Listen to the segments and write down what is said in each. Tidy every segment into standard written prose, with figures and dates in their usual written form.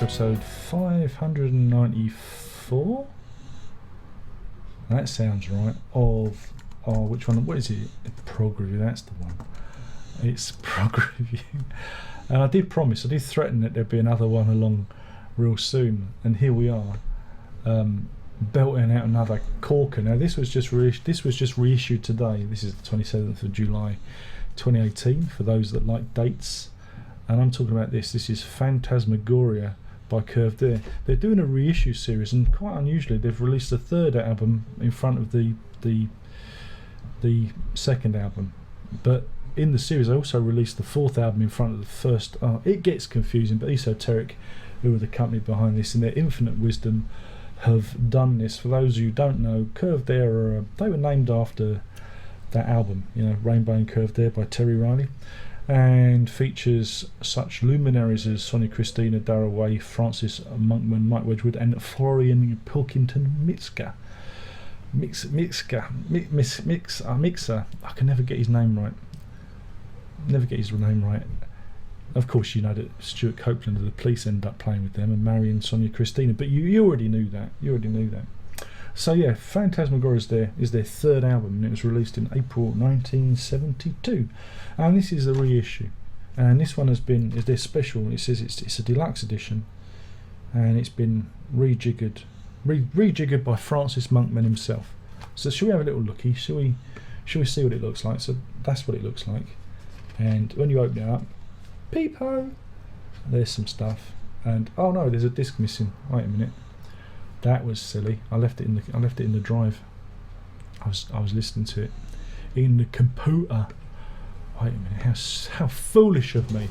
episode 594. That sounds right. Of which one? What is it? Prog review. That's the one. It's Prog review. And I did threaten that there'd be another one along real soon. And here we are, belting out another corker. Now this was just reissued today. This is the 27th of July, 2018. For those that like dates. And I'm talking about this. This is Phantasmagoria by Curved Air. They're doing a reissue series, and quite unusually, they've released a third album in front of the second album. But in the series, they also released the fourth album in front of the first. It gets confusing, but Esoteric, who are the company behind this, in their infinite wisdom, have done this. For those who don't know, Curved Air they were named after that album, Rainbow and Curved Air by Terry Riley. And features such luminaries as Sonia Christina, Dara Way, Francis Monkman, Mike Wedgwood, and Florian Pilkington Mixer. I can never get his name right. Of course, you know that Stuart Copeland of the Police end up playing with them and marrying Sonia Christina, but you already knew that. So yeah, Phantasmagoria is their third album, and it was released in April 1972. And this is a reissue, and this one is their special. It says it's a deluxe edition, and it's been rejiggered by Francis Monkman himself. So shall we have a little looky? Shall we see what it looks like? So that's what it looks like. And when you open it up, peep-ho, there's some stuff. And oh no, there's a disc missing. Wait a minute. That was silly. I left it in the drive. I was listening to it in the computer. Wait a minute. How foolish of me.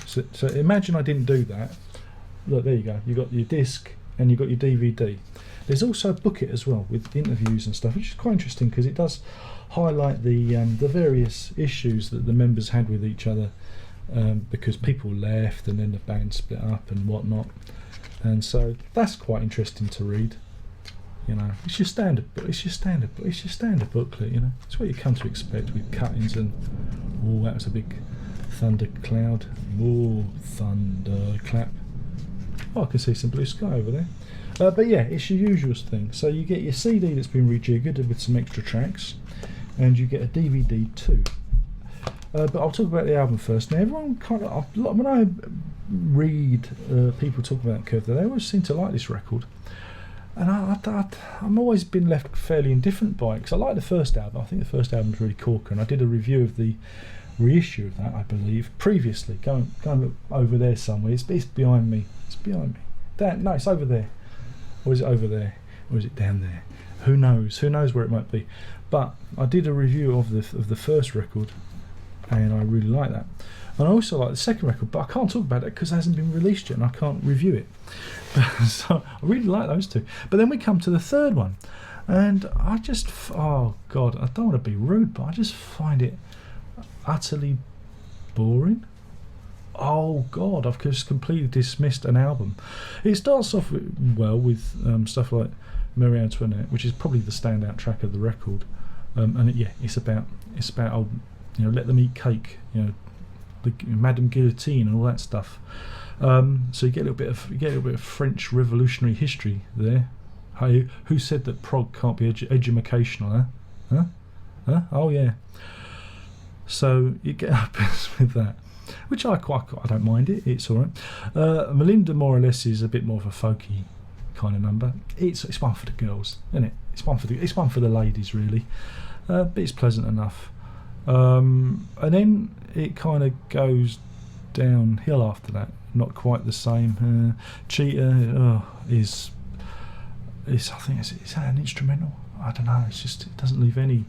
So imagine I didn't do that. Look, there you go. You got your disc and you got your DVD. There's also a booklet as well with interviews and stuff, which is quite interesting because it does highlight the various issues that the members had with each other. Because people left and then the band split up and whatnot, and so that's quite interesting to read. It's your standard booklet. It's what you come to expect with cuttings and that was a big thundercloud. Thunderclap. I can see some blue sky over there. But yeah, it's your usual thing. So you get your CD that's been rejiggered with some extra tracks, and you get a DVD too. But I'll talk about the album first. Now, everyone when I read people talk about Curved Air, they always seem to like this record, and I'm always been left fairly indifferent by it because I like the first album. I think the first album was really corker, and I did a review of the reissue of that, I believe, previously. Go and look over there somewhere. It's behind me. It's over there, or is it over there, or is it down there? Who knows? Who knows where it might be? But I did a review of the first record. And I really like that. And I also like the second record, but I can't talk about it because it hasn't been released yet and I can't review it. So I really like those two. But then we come to the third one, and I just, oh God, I don't want to be rude, but I just find it utterly boring. Oh God, I've just completely dismissed an album. It starts off with stuff like Marie Antoinette, which is probably the standout track of the record. It's about old, let them eat cake, the Madame Guillotine and all that stuff. So you get a little bit of French revolutionary history there. Hey, who said that prog can't be educational? Huh? Oh yeah. So you get up with that, which I don't mind it. It's all right. Melinda more or less is a bit more of a folky kind of number. It's one for the girls, isn't it? It's one for the ladies really, but it's pleasant enough. And then it kind of goes downhill after that. Not quite the same. Cheetah is I think it's an instrumental. I don't know. It's just it doesn't leave any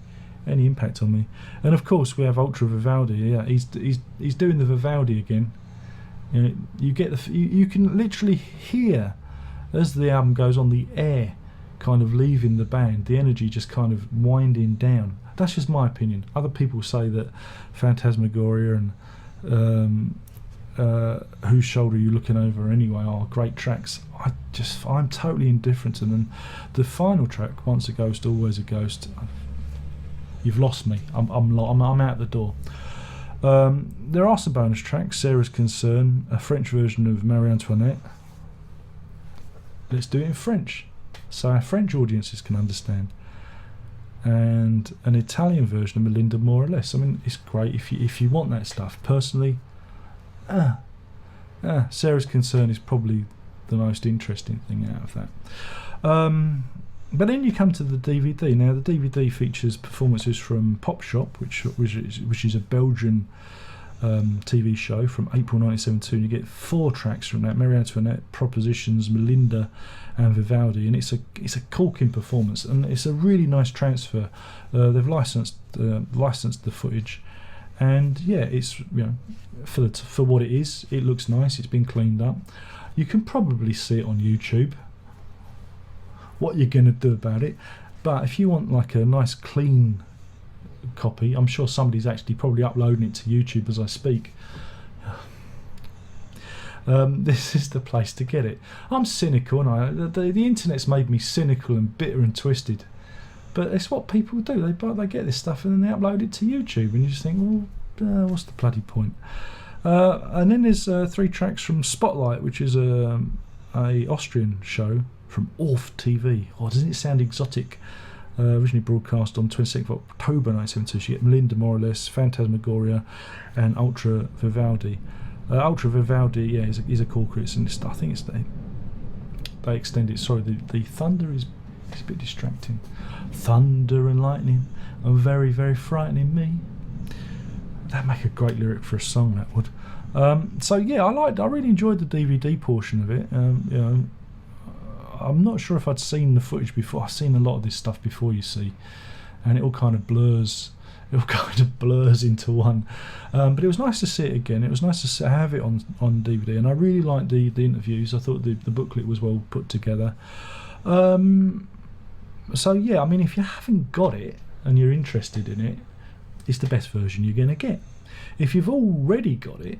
impact on me. And of course we have Ultra Vivaldi. Yeah, he's doing the Vivaldi again. You get you can literally hear as the album goes on the air kind of leaving the band, the energy just kind of winding down. That's just my opinion. Other people say that Phantasmagoria and Whose Shoulder Are You Looking Over Anyway are great tracks. I'm totally indifferent to them. The final track, Once a Ghost, Always a Ghost, you've lost me. I'm out the door. There are some bonus tracks. Sarah's Concern, a French version of Marie Antoinette. Let's do it in French, so our French audiences can understand. And an Italian version of Melinda, more or less. I mean, it's great if you want that stuff. Personally, Sarah's Concern is probably the most interesting thing out of that. But then you come to the DVD. Now the DVD features performances from Pop Shop, which is a Belgian TV show from April 1972, and you get 4 tracks from that: Marie Antoinette, Propositions, Melinda, and Vivaldi. And it's a corking performance, and it's a really nice transfer. They've licensed the footage, and yeah, it's, you know, for what it is, it looks nice. It's been cleaned up. You can probably see it on YouTube. What you're going to do about it? But if you want like a nice clean copy, I'm sure somebody's actually probably uploading it to YouTube as I speak. This is the place to get it. I'm cynical, and the internet's made me cynical and bitter and twisted. But it's what people do. They get this stuff and then they upload it to YouTube, and you just think, well, what's the bloody point? And then there's 3 tracks from Spotlight, which is a Austrian show from Orff TV. Oh, doesn't it sound exotic? Originally broadcast on 22nd of October 1972. So you get Melinda, more or less, Phantasmagoria, and Ultra Vivaldi. Ultra Vivaldi, yeah, is a corker. It's, and I think it's they extend it. Sorry, the thunder is a bit distracting. Thunder and lightning are very, very frightening me. That'd make a great lyric for a song, that would. So yeah, I really enjoyed the DVD portion of it. You know, I'm not sure if I'd seen the footage before. I've seen a lot of this stuff before, you see, and it all kind of blurs. It all kind of blurs into one. But it was nice to see it again. It was nice to have it on DVD, and I really liked the interviews. I thought the booklet was well put together. So yeah, I mean, if you haven't got it and you're interested in it, it's the best version you're going to get. If you've already got it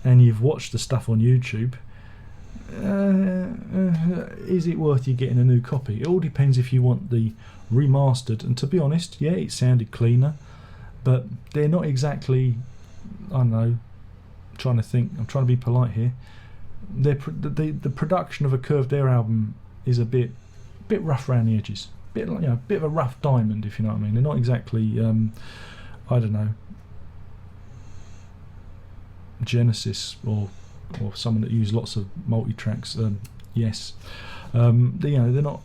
and you've watched the stuff on YouTube, is it worth you getting a new copy? It all depends if you want the remastered. And to be honest, yeah, it sounded cleaner, but they're not exactly, I don't know, I'm trying to be polite here. The production of a Curved Air album is a bit rough around the edges, bit of a rough diamond, if you know what I mean. They're not exactly I don't know, Genesis or someone that used lots of multi-tracks. Yes, they're not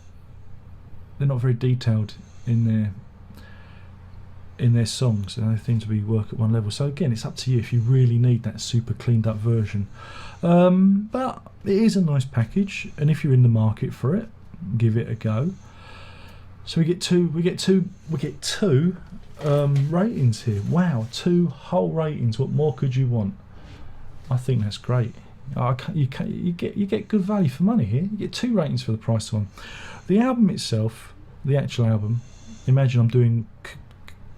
very detailed in their songs, and they seem to be work at one level. So again, it's up to you if you really need that super cleaned up version. But it is a nice package, and if you're in the market for it, give it a go. So we get two ratings here. Wow, 2 whole ratings. What more could you want? I think that's great. You get good value for money here. You get 2 ratings for the price of one. The album itself, the actual album, imagine I'm doing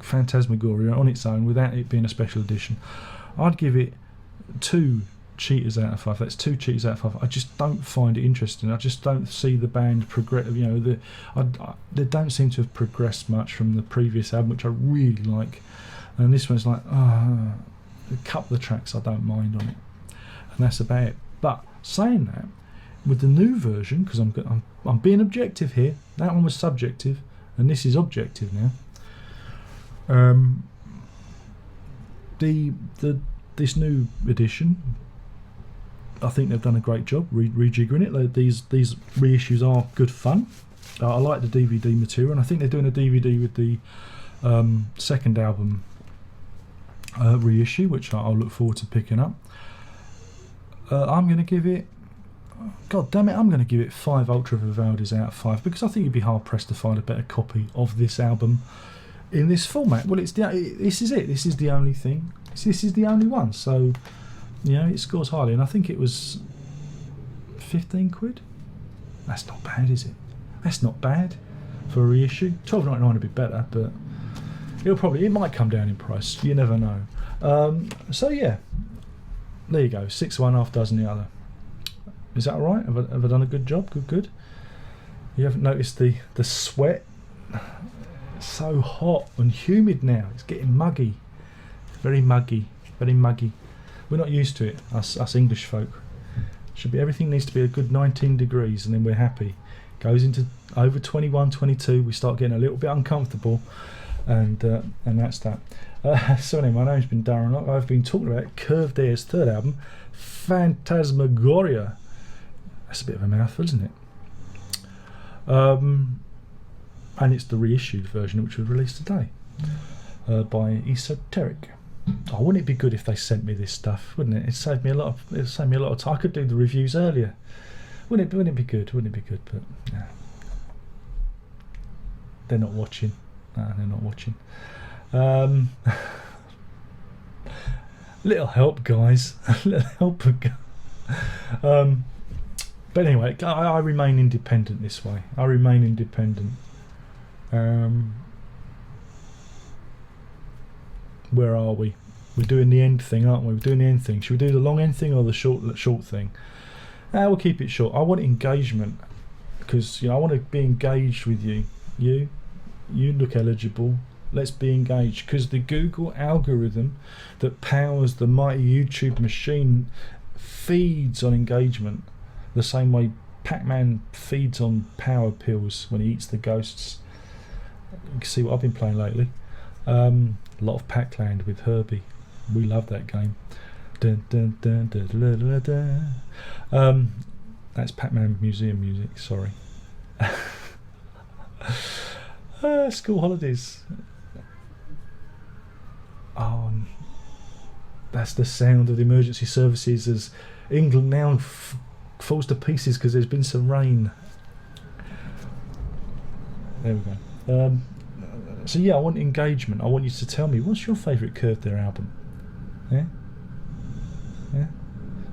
Phantasmagoria on its own without it being a special edition. I'd give it 2 cheaters out of 5. That's 2 cheaters out of 5. I just don't find it interesting. I just don't see the band progress. You know, they don't seem to have progressed much from the previous album, which I really like. And this one's like, a couple of tracks I don't mind on it, and that's about it. But saying that, with the new version, because I'm being objective here. That one was subjective, and this is objective now. This new edition, I think they've done a great job rejiggering it. These reissues are good fun. I like the DVD material, and I think they're doing a DVD with the second album reissue, which I'll look forward to picking up. I'm going to give it, God damn it, I'm going to give it 5 Ultra Vivaldis out of 5, because I think you'd be hard pressed to find a better copy of this album in this format. Well, this is it. This is the only thing. This is the only one. So, you know, it scores highly, and I think it was 15 quid. That's not bad, is it? That's not bad for a reissue. $12.99 would be better, but it might come down in price. You never know. So yeah, there you go. 6 of one, half dozen the other. Is that all right? Have I done a good job? Good. You haven't noticed the sweat? It's so hot and humid now. It's getting muggy. It's very muggy. very muggy. We're not used to it, us English folk. Should be, everything needs to be a good 19 degrees and then we're happy. Goes into over 21, 22, we start getting a little bit uncomfortable, and that's that. So anyway, my name's been Darren. I've been talking about Curved Air's third album, Phantasmagoria. That's a bit of a mouthful, isn't it? And it's the reissued version which was released today by Esoteric. Oh, wouldn't it be good if they sent me this stuff? Wouldn't it? It'd save me a lot of time. I could do the reviews earlier. Wouldn't it be good? Wouldn't it be good? But yeah, they're not watching. No, they're not watching. Little help, guys. Little help. But anyway, I remain independent this way. I remain independent. Where are we? We're doing the end thing, aren't we? We're doing the end thing. Should we do the long end thing or the short thing? We'll keep it short. I want engagement because I want to be engaged with you. You look eligible. Let's be engaged, because the Google algorithm that powers the mighty YouTube machine feeds on engagement the same way Pac-Man feeds on power pills when he eats the ghosts. You can see what I've been playing lately. A lot of Pac-Land with Herbie. We love that game. Dun, dun, dun, dun, dun, dun, dun, dun. That's Pac-Man museum music, sorry. School holidays. That's the sound of the emergency services as England now falls to pieces because there's been some rain. There we go. So yeah, I want engagement. I want you to tell me, what's your favourite Curved Air album? Yeah?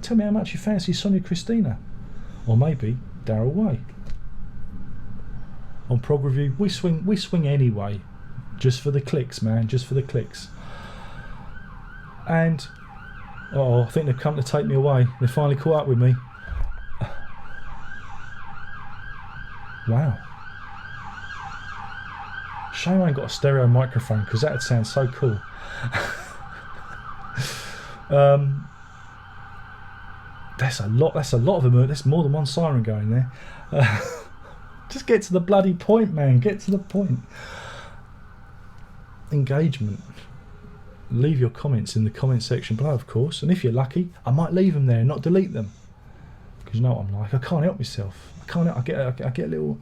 Tell me how much you fancy Sonia Christina, or maybe Daryl Way. On Prog Review, we swing anyway, just for the clicks, man, just for the clicks. And I think they've come to take me away. They finally caught up with me. Wow. Shame I ain't got a stereo microphone, because that'd sound so cool. That's a lot of them. There's more than one siren going there. Just get to the bloody point, man. Get to the point. Engagement. Leave your comments in the comment section below, of course. And if you're lucky, I might leave them there and not delete them. Because you know what I'm like. I can't help myself. I get a little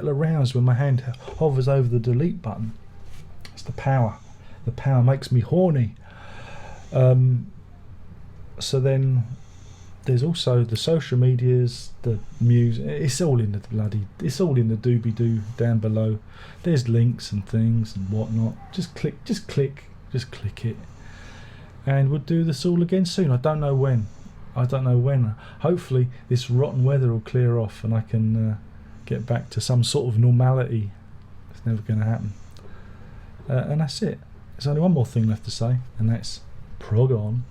aroused when my hand hovers over the delete button. It's the power. The power makes me horny. So then there's also the social medias, the music. It's all in the doobie-doo down below. There's links and things and whatnot. Just click it, and we'll do this all again soon. I don't know when. Hopefully this rotten weather will clear off and I can get back to some sort of normality. It's never going to happen. And that's it. There's only one more thing left to say, and that's prog on.